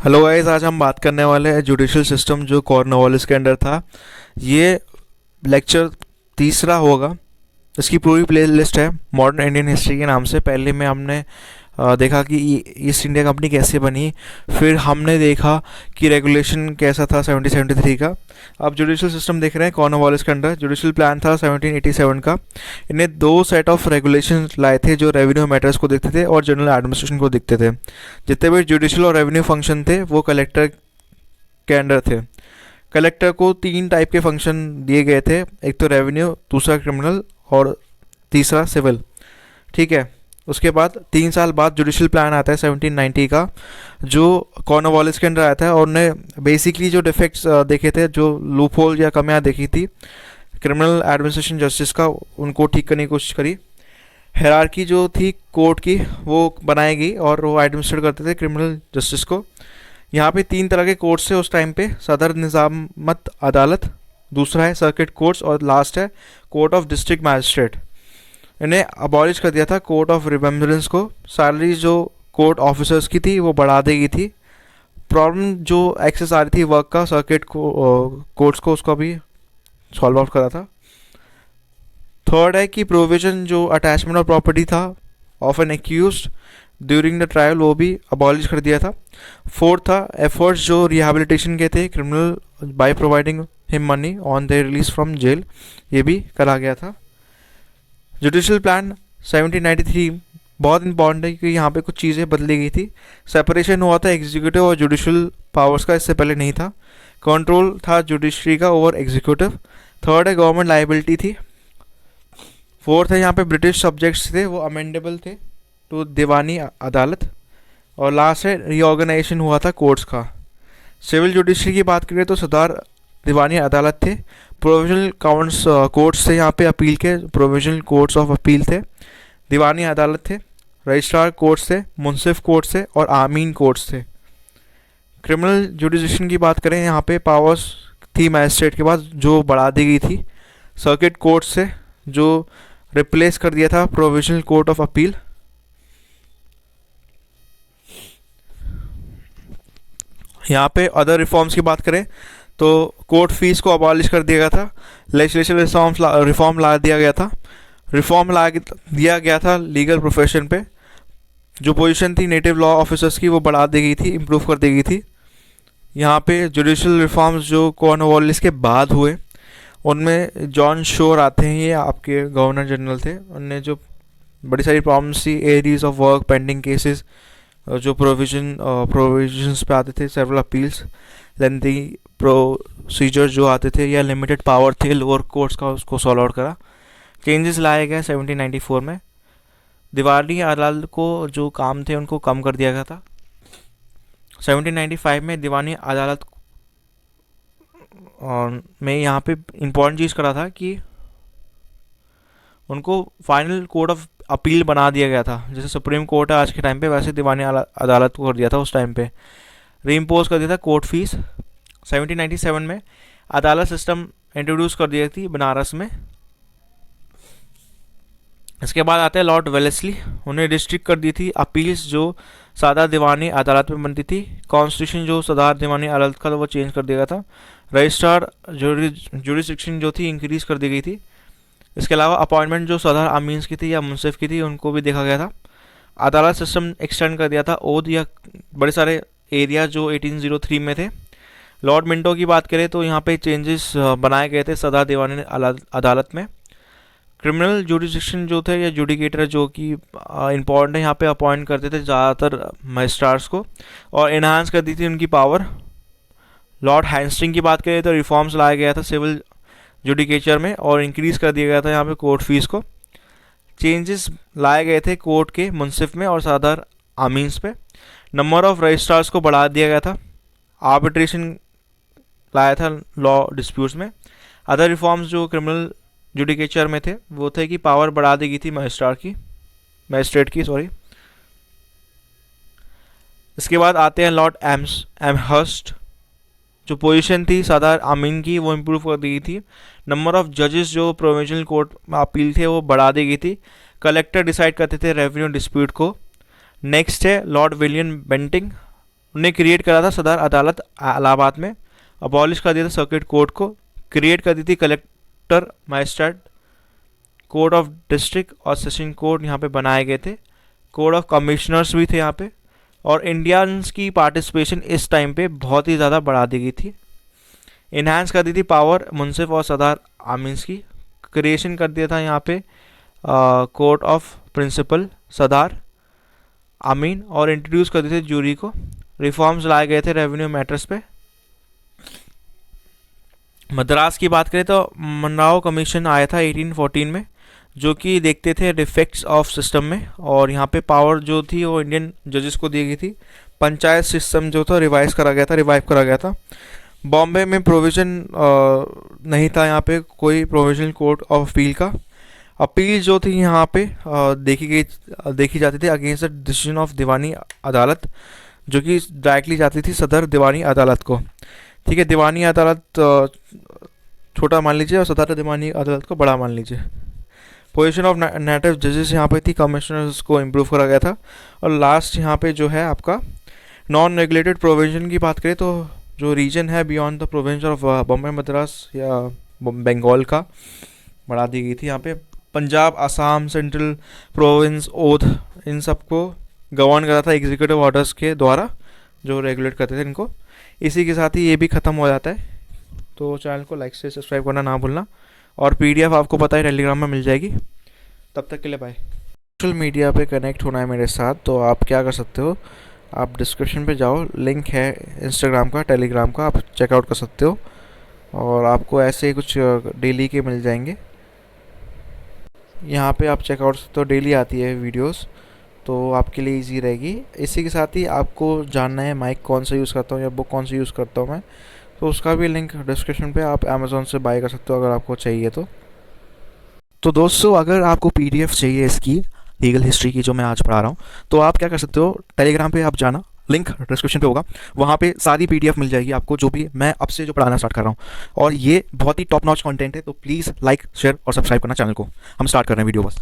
Hello guys, आज हम बात करने वाले हैं जुडिशल सिस्टम जो कॉर्नवालिस के अंडर था। ये लेक्चर तीसरा होगा। इसकी पूरी प्ले लिस्ट है मॉडर्न इंडियन हिस्ट्री के नाम से। पहले में हमने देखा कि ईस्ट इंडिया कंपनी कैसे बनी। फिर हमने देखा कि रेगुलेशन कैसा था 1773 का। अब जुडिशल सिस्टम देख रहे हैं कॉर्नवालिस के अंडर। जुडिशल प्लान था 1787 का। इन्हें दो सेट ऑफ रेगुलेशन लाए थे जो रेवेन्यू मैटर्स को देखते थे और जनरल एडमिनिस्ट्रेशन को देखते थे। जितने भी जुडिशल और रेवेन्यू फंक्शन थे वो कलेक्टर के अंडर थे। कलेक्टर को तीन टाइप के फंक्शन दिए गए थे, एक तो रेवेन्यू, दूसरा क्रिमिनल और तीसरा सिविल। ठीक है। उसके बाद 3 साल बाद जुडिशल प्लान आता है 1790 का, जो कॉर्नवालिस के अंडर आया था और उन्हें बेसिकली जो डिफेक्ट्स देखे थे, जो लूप होल या कमियाँ देखी थी क्रिमिनल एडमिनिस्ट्रेशन जस्टिस का, उनको ठीक करने की कोशिश करी। हायरार्की जो थी कोर्ट की वो बनाई गई और वो एडमिनिस्ट्रेट करते थे क्रिमिनल जस्टिस को। यहाँ पे तीन तरह के कोर्ट्स थे उस टाइम पे, सदर निज़ामत अदालत, दूसरा है सर्किट कोर्ट्स और लास्ट है कोर्ट ऑफ डिस्ट्रिक्ट मैजिस्ट्रेट। इन्हें अबॉलिश कर दिया था कोर्ट ऑफ रिमेम्बरेंस को। सैलरी जो कोर्ट ऑफिसर्स की थी वो बढ़ा दी गई थी। प्रॉब्लम जो एक्सेस आ रही थी वर्क का सर्किट को कोर्ट्स को, उसको भी सॉल्व आउट करा था। थर्ड है कि प्रोविजन जो अटैचमेंट ऑफ प्रॉपर्टी था of N accused during the trial वो भी अबॉलिश कर दिया था। फोर्थ था एफर्ट्स जो रिहेबिलिटेशन के थे criminal by providing him money on their release from jail, ये भी करा गया था। जुडिशल प्लान 1793 बहुत इंपॉर्टेंट है क्योंकि यहाँ पे कुछ चीज़ें बदली गई थी। सेपरेशन हुआ था एग्जीक्यूटिव और जुडिशल पावर्स का, इससे पहले नहीं था। कंट्रोल था जुडिशरी का ओवर एग्जीक्यूटिव। थर्ड है गवर्नमेंट लाइबिलिटी थी। फोर्थ है यहाँ पे ब्रिटिश सब्जेक्ट्स थे वो अमेंडेबल थे टू दीवानी अदालत। और लास्ट है रीऑर्गेनाइजेशन हुआ था कोर्ट्स का। सिविल जुडिशरी की बात करें तो सदार दीवानी अदालत थे। प्रोविजनल काउंट्स कोर्ट्स थे यहाँ पे अपील के, प्रोविजनल कोर्ट्स ऑफ अपील थे। दीवानी अदालत थे, रजिस्ट्रार कोर्ट्स थे, मुंसिफ कोर्ट्स थे और आमीन कोर्ट्स थे। क्रिमिनल जुडिशन की बात करें यहाँ पे पावर्स थी मैजिस्ट्रेट के पास जो बढ़ा दी गई थी। सर्किट कोर्ट्स से जो रिप्लेस कर दिया था प्रोविजनल कोर्ट ऑफ अपील। यहाँ पे अदर रिफॉर्म्स की बात करें तो कोर्ट फीस को अबॉलिश कर दिया गया था। लेजिस्लेटिव रिफॉर्म ला दिया गया था। रिफॉर्म ला दिया गया था लीगल प्रोफेशन पे। जो पोजीशन थी नेटिव लॉ ऑफिसर्स की वो बढ़ा दी गई थी, इम्प्रूव कर दी गई थी। यहाँ पे जुडिशल रिफॉर्म्स जो कॉर्नवालिस के बाद हुए उनमें जॉन शोर आते हैं, ये आपके गवर्नर जनरल थे। उनने जो बड़ी सारी प्रॉब्लम्स थी, areas of work, pending cases, जो प्रोविजंस पे आते थे, सेवरल अपील्स, लेंथी प्रोसीजर जो आते थे या लिमिटेड पावर थे लोअर कोर्ट्स का, उसको सॉल्व आउट करा। चेंजेस लाए गए 1794 में। दीवानी अदालत को जो काम थे उनको कम कर दिया गया था। 1795 में दीवानी अदालत में यहाँ पे इम्पोर्टेंट चीज़ करा था कि उनको फाइनल कोर्ट ऑफ अपील बना दिया गया था। जैसे सुप्रीम कोर्ट है आज के टाइम पे, वैसे दीवानी अदालत को कर दिया था उस टाइम पे। रीइम्पोज कर दिया था कोर्ट फीस। 1797 में अदालत सिस्टम इंट्रोड्यूस कर दी थी बनारस में। इसके बाद आते हैं लॉर्ड वेलेस्ली। उन्हें डिस्ट्रिक्ट कर दी थी अपील्स जो सादा दीवानी अदालत में बनती थी। कॉन्स्टिट्यूशन जो सदार दीवानी अदालत का था वो चेंज कर दिया गया था। रजिस्ट्रार जुरिस्डिक्शन जो थी इंक्रीज कर दी गई थी। इसके अलावा अपॉइंटमेंट जो सदार अमीन्स की थी या मुंसिफ की थी उनको भी देखा गया था। अदालत सिस्टम एक्सटेंड कर दिया था। ओध या बड़े सारे एरिया जो 1803 में थे। लॉर्ड मिंटो की बात करें तो यहाँ पे चेंजेस बनाए गए थे सदार दीवानी अदालत में। क्रिमिनल जुडिशन जो थे या जुडिकेटर जो कि इम्पॉर्टेंट है यहाँ पे, अपॉइंट करते थे ज़्यादातर मजिस्ट्रार्स को और इन्हांस कर दी थी उनकी पावर। लॉर्ड हैंस्टिंग की बात करें तो रिफॉर्म्स लाया गया था सिविल जुडिकेचर में और इंक्रीज़ कर दिया गया था यहाँ पे कोर्ट फीस को। चेंजेस लाए गए थे कोर्ट के मुंसिफ में और सदार आमीन्स पे। नंबर ऑफ रजिस्ट्रार्स को बढ़ा दिया गया था। आर्बिट्रेशन लाया था लॉ डिस्प्यूट्स में। अदर रिफॉर्म्स जो क्रिमिनल जुडिकेचर में थे वो थे कि पावर बढ़ा दी गई थी मैजिस्ट्रेट की सॉरी। इसके बाद आते हैं लॉर्ड एमहर्स्ट। जो पोजीशन थी सदार आमीन की वो इम्प्रूव कर दी गई थी। नंबर ऑफ जजेस जो प्रोविजनल कोर्ट में अपील थे वो बढ़ा दी गई थी। कलेक्टर डिसाइड करते थे रेवेन्यू डिस्प्यूट को। नेक्स्ट है लॉर्ड विलियम बेंटिंग। उन्हें क्रिएट करा था सदर अदालत इलाहाबाद में, अबॉलिश कर दिया था सर्किट कोर्ट को, क्रिएट कर दी थी collector magistrate court of district और सेशन कोर्ट यहाँ पे बनाए गए थे, कोर्ट ऑफ कमिश्नर्स भी थे यहाँ पे, और इंडियंस की पार्टिसिपेशन इस टाइम पे बहुत ही ज़्यादा बढ़ा दी गई थी। इन्हांस कर दी थी पावर मुंसिफ और सदार आमीन्स की, क्रिएशन कर दिया था यहाँ पे कोर्ट ऑफ प्रिंसिपल सदार आमीन, और इंट्रोड्यूस कर दिए थे जूरी को। रिफॉर्म्स लाए गए थे रेवेन्यू मैटर्स पे। मद्रास की बात करें तो मनराव कमीशन आया था 1814 में, जो कि देखते थे डिफेक्ट्स ऑफ सिस्टम में, और यहाँ पे पावर जो थी वो इंडियन जजेस को दी गई थी। पंचायत सिस्टम जो था रिवाइव करा गया था। बॉम्बे में प्रोविज़न नहीं था यहाँ पे कोई प्रोविजनल कोर्ट ऑफ अपील का। अपील जो थी यहाँ पे देखी जाती थी अगेंस्ट द डिसीजन ऑफ दीवानी अदालत, जो कि डायरेक्टली जाती थी सदर दीवानी अदालत को। ठीक है, दीवानी अदालत छोटा मान लीजिए और सदर दीवानी अदालत को बड़ा मान लीजिए। पोजीशन ऑफ नेटिव जजेस यहाँ पे थी, कमिश्नर्स को इम्प्रूव करा गया था। और लास्ट यहाँ पे जो है आपका नॉन रेगुलेटेड प्रोविजन की बात करें तो जो रीजन है beyond the province of Bombay Madras या बंगाल का बढ़ा दी गई थी। यहाँ पे पंजाब, आसाम, सेंट्रल प्रोविंस, ओध, इन सबको गवर्न करा था एग्जीक्यूटिव ऑर्डर्स के द्वारा, जो रेगुलेट करते थे इनको। इसी के साथ ही ये भी ख़त्म हो जाता है। तो चैनल को लाइक से सब्सक्राइब करना ना भूलना, और PDF आपको पता है टेलीग्राम में मिल जाएगी। तब तक के लिए बाय। सोशल मीडिया पे कनेक्ट होना है मेरे साथ, तो आप क्या कर सकते हो, आप डिस्क्रिप्शन पे जाओ, लिंक है इंस्टाग्राम का, टेलीग्राम का, आप चेकआउट कर सकते हो, और आपको ऐसे ही कुछ डेली के मिल जाएंगे। यहाँ पे आप चेकआउट सकते हो, डेली आती है वीडियोस, तो आपके लिए इजी रहेगी। इसी के साथ ही आपको जानना है माइक कौन सा यूज़ करता हूँ या बुक कौन सी यूज़ करता हूँ मैं, तो उसका भी लिंक डिस्क्रिप्शन पे, आप अमेज़ॉन से बाय कर सकते हो अगर आपको चाहिए तो दोस्तों अगर आपको PDF चाहिए इसकी लीगल हिस्ट्री की जो मैं आज पढ़ा रहा हूँ, तो आप क्या कर सकते हो, टेलीग्राम पे आप जाना, लिंक डिस्क्रिप्शन पे होगा, वहाँ पे सारी PDF मिल जाएगी आपको, जो भी मैं अब से जो पढ़ाना स्टार्ट कर रहा हूँ। और ये बहुत ही टॉप नॉच कंटेंट है, तो प्लीज़ लाइक, शेयर और सब्सक्राइब करना चैनल को। हम स्टार्ट कर रहे हैं वीडियो बस।